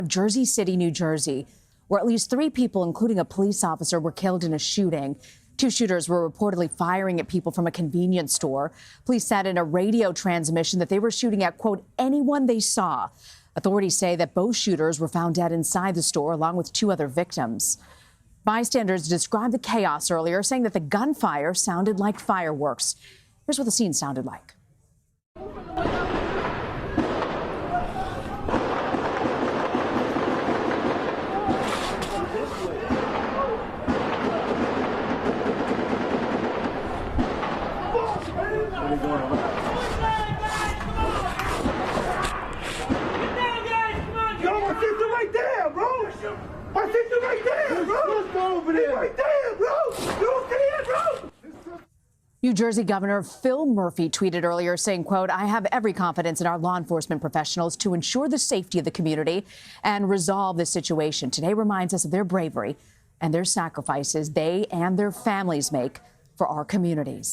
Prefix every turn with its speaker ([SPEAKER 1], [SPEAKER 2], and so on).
[SPEAKER 1] Jersey City, New Jersey, where at least 3 people, including a police officer, were killed in a shooting. 2 shooters were reportedly firing at people from a convenience store. Police said in a radio transmission that they were shooting at, quote, anyone they saw. Authorities say that both shooters were found dead inside the store, along with 2 other victims. Bystanders described the chaos earlier, saying that the gunfire sounded like fireworks. Here's what the scene sounded like. New Jersey Governor Phil Murphy tweeted earlier saying, quote, I have every confidence in our law enforcement professionals to ensure the safety of the community and resolve this situation. Today reminds us of their bravery and their sacrifices they and their families make for our communities.